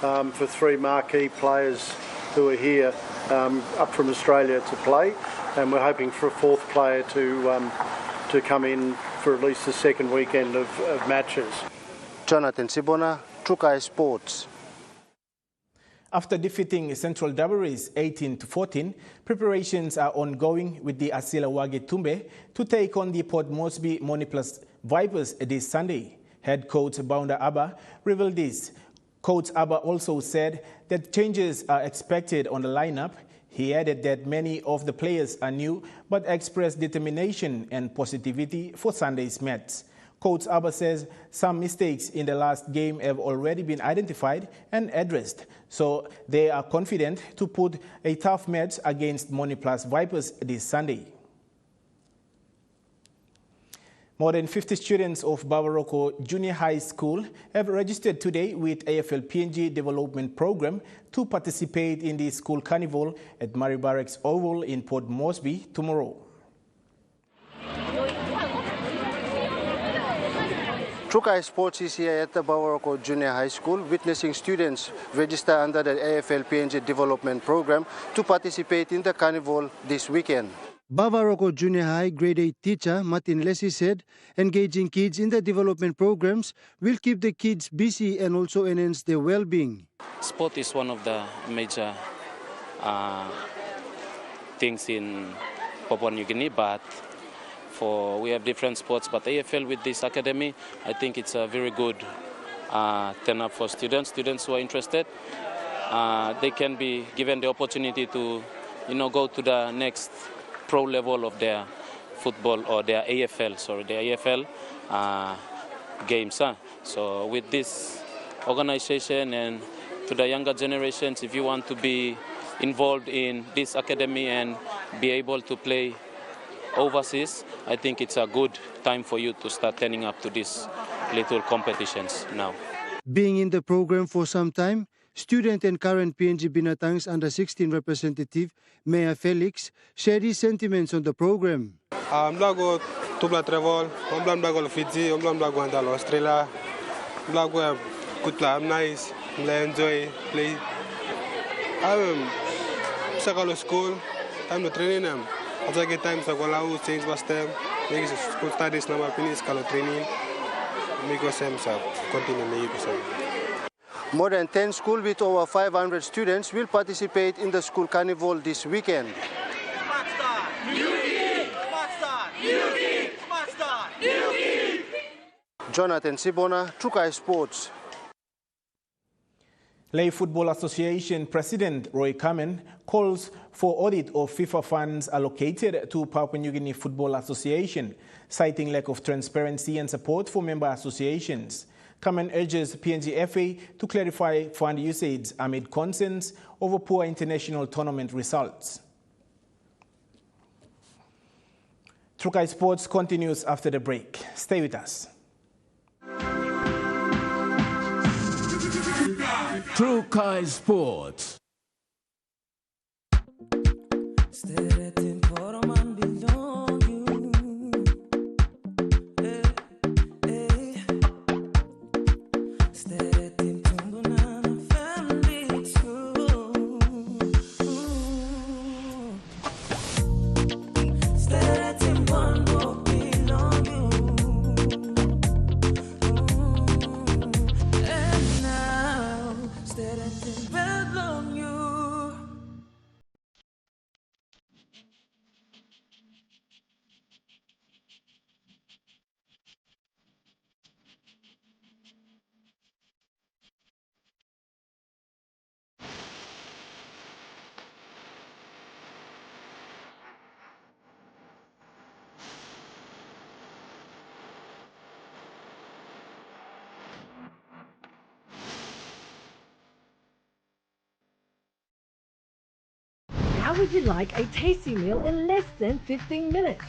S1: for 3 marquee players who are here up from Australia to play, and we're hoping for a 4th player to come in for at least the second weekend of matches.
S28: Jonathan Sibona, Trukai Sports.
S2: After defeating Central Dabaris 18-14, preparations are ongoing with the Asila Wage Tumbe to take on the Port Moresby Moniplus Vipers this Sunday. Head coach Bounda Abba revealed this. Coach Abba also said that changes are expected on the lineup. He added that many of the players are new but expressed determination and positivity for Sunday's match. Coach Abba says some mistakes in the last game have already been identified and addressed, so they are confident to put a tough match against Moniplus Vipers this Sunday. More than 50 students of Babaroko Junior High School have registered today with AFL PNG Development Program to participate in the school carnival at Murray Barracks Oval in Port Moresby tomorrow.
S28: Trukai Sports is here at the Babaroko Junior High School, witnessing students register under the AFL PNG Development Program to participate in the carnival this weekend. Babaroko Junior High Grade 8 teacher Martin Lessie said engaging kids in the development programs will keep the kids busy and also enhance their well-being.
S3: Sport is one of the major things in Papua New Guinea, but we have different sports, but AFL with this academy, I think it's a very good turn up for students who are interested. They can be given the opportunity to, go to the next pro level of their football or their AFL, games. So with this organization and to the younger generations, if you want to be involved in this academy and be able to play overseas, I think it's a good time for you to start turning up to these little competitions now.
S28: Being in the program for some time, student and current PNG Binatangs Under-16 representative Mayor Felix shared his sentiments on the program.
S4: Mlago tubla travel, mlago Fiji, mlago andalo Australia, mlago kutla nice, mla enjoy play. Sakalo school, time to training them. After get time sa kolau change was them, make school studies na finish kalo training, make us sa continue make us.
S28: More than 10 schools with over 500 students will participate in the school carnival this weekend. Jonathan Sibona, Trukai Sports.
S2: Lay Football Association President Roy Kamen calls for audit of FIFA funds allocated to Papua New Guinea Football Association, citing lack of transparency and support for member associations. Kamen urges PNG FA to clarify fund usage amid concerns over poor international tournament results. Trukai Sports continues after the break. Stay with us.
S23: Trukai Sports.
S5: How would you like a tasty meal in less than 15 minutes?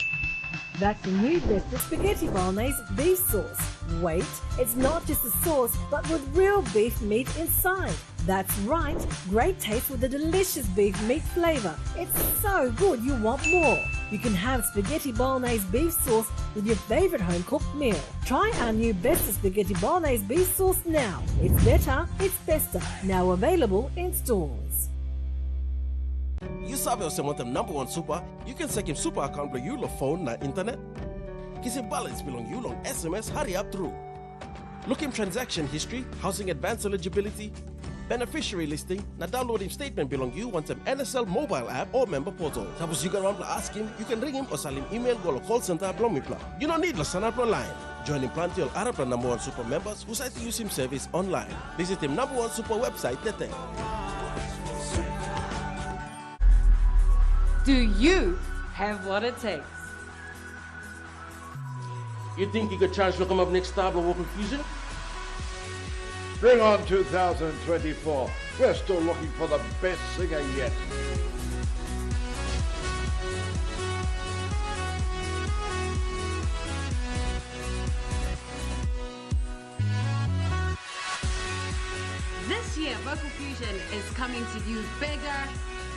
S5: That's the new Best Spaghetti Bolognese beef sauce. Wait, it's not just a sauce, but with real beef meat inside. That's right, great taste with a delicious beef meat flavour. It's so good you want more. You can have Spaghetti Bolognese beef sauce with your favourite home-cooked meal. Try our new Best Spaghetti Bolognese beef sauce now. It's better, it's besta. Now available in stores.
S8: You sabi sa mga #1 super, you can second super account below your phone na internet. Kasi balance belong you long SMS hurry up through. Looking transaction history, housing advance eligibility, beneficiary listing, na downloading statement belong you want some NSL mobile app or member portal. Tapos you can ask him, you can ring him or send him email go to call center belong mi plan. You don't need la sana pro line. Join him plan till Arab #1 super members who decide to use him service online. Visit him #1 super website today.
S10: Do you have what it takes?
S8: You think you could chance to come up next time or confusion?
S11: Bring on 2024. We're still looking for the best singer yet.
S12: This year, Vocal Fusion is coming to you bigger,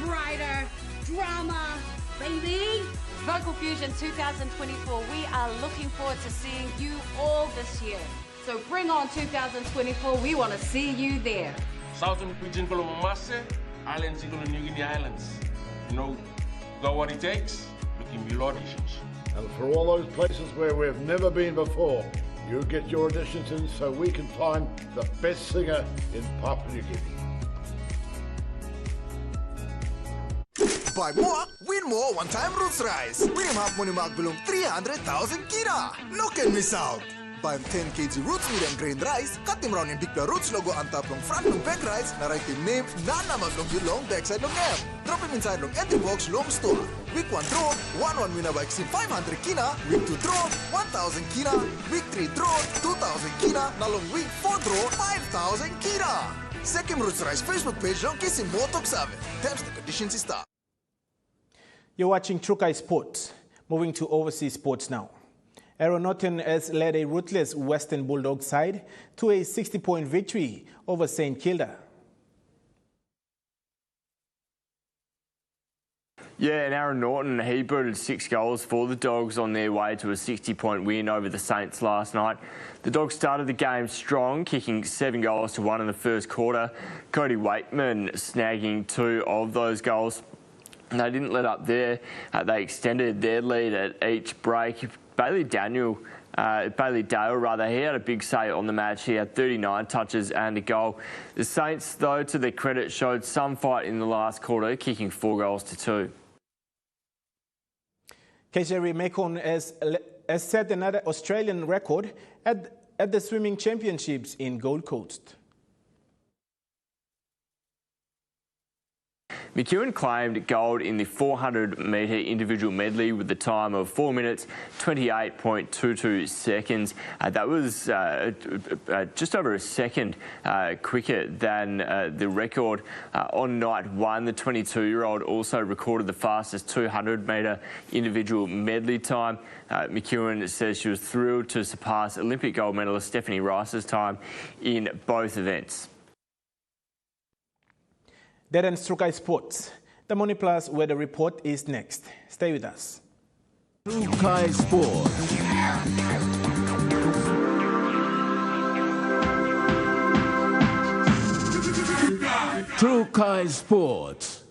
S12: brighter, drama, baby.
S22: Vocal Fusion 2024, we are looking forward to seeing you all this year. So bring on 2024, we want to see you there.
S8: Southern region ko Mamase, islands ko New Guinea Islands. You know, got what it takes, looking below auditions.
S11: And for all those places where we've never been before, you get your auditions in so we can find the best singer in Papua New Guinea.
S21: Buy more, win more one-time roots rice. Win him half money mark belong 300,000 kina. No can miss out. Buy 10 kg roots medium grain rice. Cut him round in big roots logo on top long front long back rice. Na write him name, nana mag long long backside long name. Drop him inside long entry box long store. Week 1 draw, 1 winner by 500 kina. Week 2 draw, 1,000 kina. Week 3 draw, 2,000 kina. Na long week 4 draw, 5,000 kina. Second roots rice Facebook page long kissing more talk 7. Terms and conditions is start.
S2: You're watching Trukai Sports. Moving to overseas sports now. Aaron Norton has led a ruthless Western Bulldogs side to a 60-point victory over St. Kilda.
S14: Yeah, and Aaron Norton, he booted 6 goals for the Dogs on their way to a 60-point win over the Saints last night. The Dogs started the game strong, kicking 7 goals to 1 in the first quarter. Cody Waitman snagging 2 of those goals. They didn't let up there. They extended their lead at each break. Bailey Dale, he had a big say on the match. He had 39 touches and a goal. The Saints, though, to their credit, showed some fight in the last quarter, kicking 4 goals to 2.
S2: Kejeri Mekon has set another Australian record at the swimming championships in Gold Coast.
S14: McEwen claimed gold in the 400-metre individual medley with the time of 4 minutes, 28.22 seconds. That was just over a second quicker than the record on night 1. The 22-year-old also recorded the fastest 200-metre individual medley time. McEwen says she was thrilled to surpass Olympic gold medalist Stephanie Rice's time in both events.
S2: That ends Trukai Sports. The Money Plus weather report is next. Stay with us.
S23: Trukai Sports. Trukai Sports.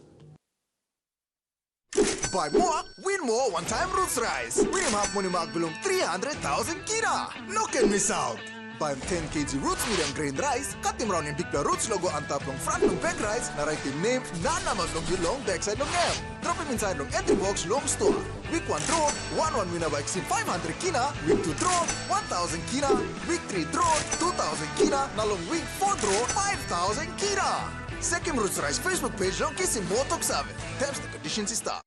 S21: Buy more, win more one-time roots rice. Win him half money mark belong 300,000 kina. No can miss out. Buy 10 kg roots medium grain rice. Cut him round in big roots logo on top long front long back rice. Na write him name, nana mag long backside long name. Drop him inside long entry box long store. Week 1 draw, 1 winner by 500 kina. Week 2 draw, 1,000 kina. Week 3 draw, 2,000 kina. Na long week 4 draw, 5,000 kina. Second roots rice Facebook page long kissing more talk 7. Terms and conditions is start.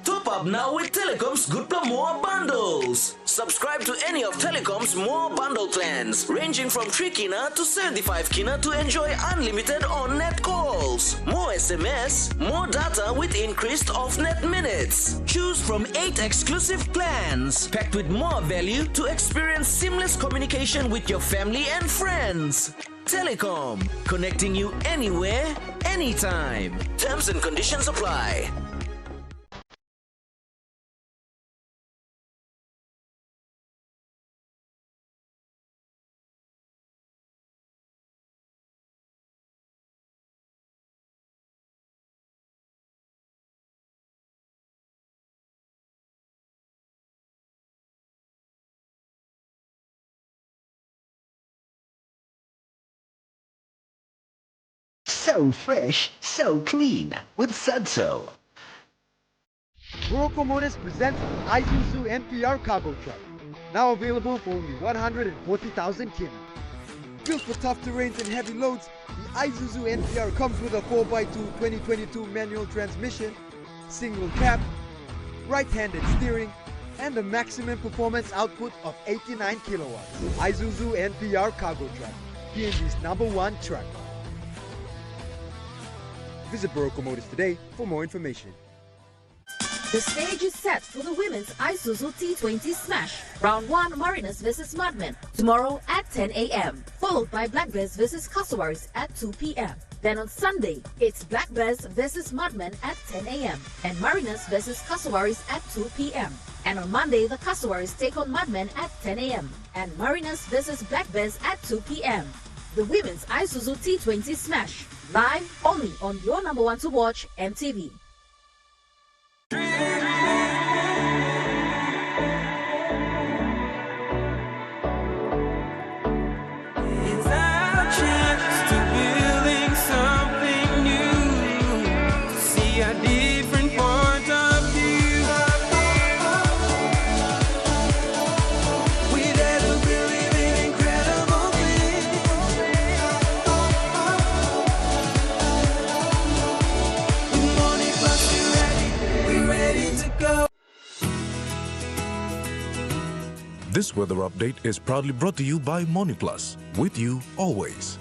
S7: Top up now with Telecom's Good Plus More bundles. Subscribe to any of Telecom's More bundle plans, ranging from 3 kina to 75 kina to enjoy unlimited on-net calls, more SMS, more data with increased off-net minutes. Choose from 8 exclusive plans, packed with more value to experience seamless communication with your family and friends. Telecom, connecting you anywhere, anytime. Terms and conditions apply.
S20: So fresh, so clean with Sudso.
S19: Morocco Motors presents Isuzu NPR cargo truck. Now available for only 140,000 kina. Built for tough terrains and heavy loads, the Isuzu NPR comes with a 4x2 2022 manual transmission, single cab, right-handed steering, and a maximum performance output of 89 kilowatts. Isuzu NPR cargo truck, PNG's #1 truck. Visit Morocco Motors today for more information.
S9: The stage is set for the women's Isuzu T20 Smash. Round 1 Mariners vs Mudmen tomorrow at 10 a.m. followed by Black Bears vs Kassawaris at 2 p.m. Then on Sunday, it's Black Bears vs Mudmen at 10 a.m. and Mariners vs Kassawaris at 2 p.m. And on Monday, the Kassawaris take on Mudmen at 10 a.m. and Mariners vs Black Bears at 2 p.m. The women's Isuzu T20 Smash. Live only on your #1 to watch, MTV.
S13: It's our chance to building something new, to see a different point of view. We dare to believe in incredible things. With Money Plus, we're ready to go.
S15: This weather update is proudly brought to you by Money Plus, with you always.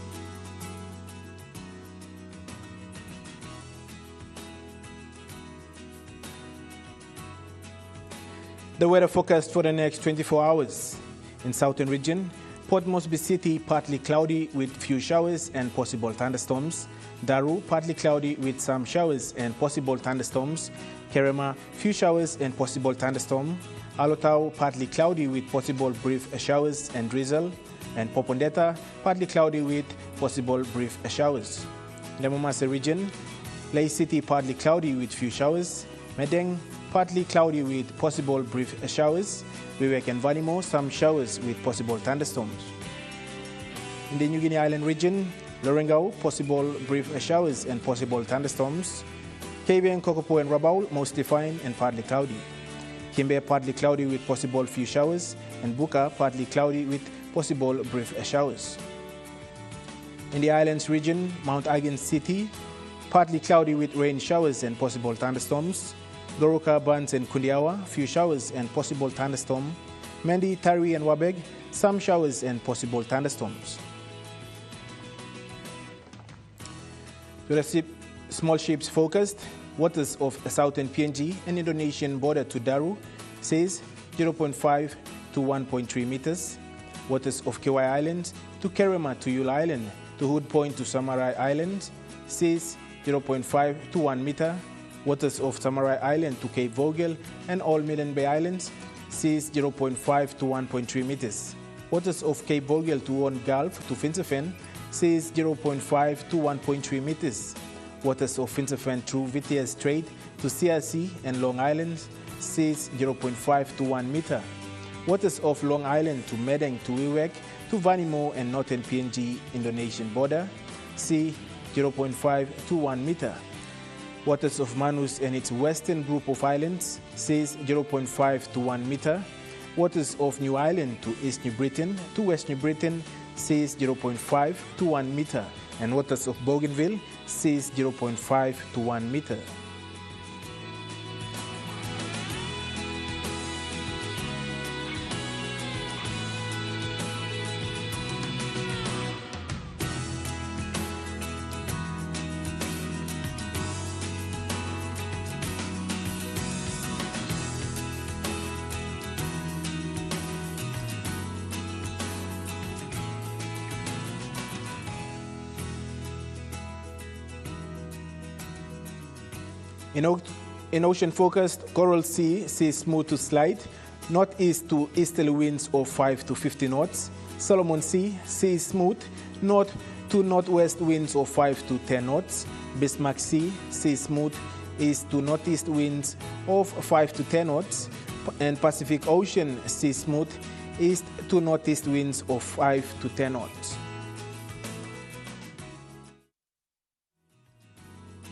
S2: The weather forecast for the next 24 hours. In Southern region, Port Moresby City partly cloudy with few showers and possible thunderstorms. Daru partly cloudy with some showers and possible thunderstorms. Kerema few showers and possible thunderstorm. Alotau partly cloudy with possible brief showers and drizzle. And Popondetta partly cloudy with possible brief showers. In the Momase region, Lay City partly cloudy with few showers. Medeng partly cloudy with possible brief showers. Wewak and Vanimo some showers with possible thunderstorms. In the New Guinea Island region, Lorengau possible brief showers and possible thunderstorms. KB and Kokopo and Rabaul mostly fine and partly cloudy. Kimbe partly cloudy with possible few showers, and Buka partly cloudy with possible brief showers. In the islands region, Mount Agin City, partly cloudy with rain showers and possible thunderstorms. Goroka, Bans and Kundiawa, few showers and possible thunderstorm. Mendi, Tari and Wabeg, some showers and possible thunderstorms. To the small ships focused, waters of southern PNG and Indonesian border to Daru says 0.5 to 1.3 meters. Waters of Kiwai Island to Kerema to Yule Island to Hood Point to Somare Island says 0.5 to 1 meter. Waters of Somare Island to Cape Vogel and all Midden Bay Islands says 0.5 to 1.3 meters. Waters of Cape Vogel to One Gulf to Finsefen says 0.5 to 1.3 meters. Waters of Finsefen through Vitias Strait to CRC and Long Island says 0.5 to 1 meter. Waters of Long Island to Medeng to Wewak to Vanimo and northern PNG Indonesian border say 0.5 to 1 meter. Waters of Manus and its western group of islands says 0.5 to 1 meter. Waters of New Ireland to East New Britain to West New Britain says 0.5 to 1 meter. And waters of Bougainville says 0.5 to 1 meter. In ocean-focused, Coral Sea sees smooth to slight, northeast to easterly winds of 5 to 50 knots. Solomon Sea sees smooth, north to northwest winds of 5 to 10 knots. Bismarck Sea sees smooth, east to northeast winds of 5 to 10 knots. And Pacific Ocean sees smooth, east to northeast winds of 5 to 10 knots.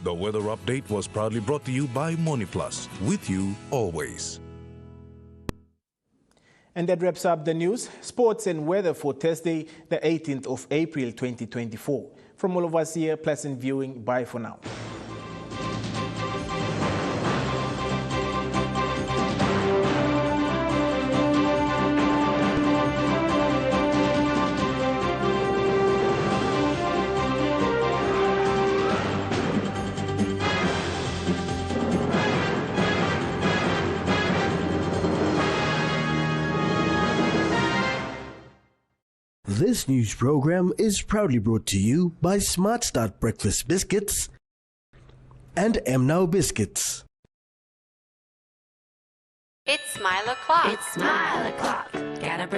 S15: The weather update was proudly brought to you by MoneyPlus, with you always.
S2: And that wraps up the news, sports and weather for Thursday, the 18th of April 2024. From all of us here, pleasant viewing. Bye for now.
S6: This news program is proudly brought to you by Smart Start Breakfast Biscuits and Now Biscuits.
S16: It's Smile O'Clock. It's Smile O'Clock. Gotta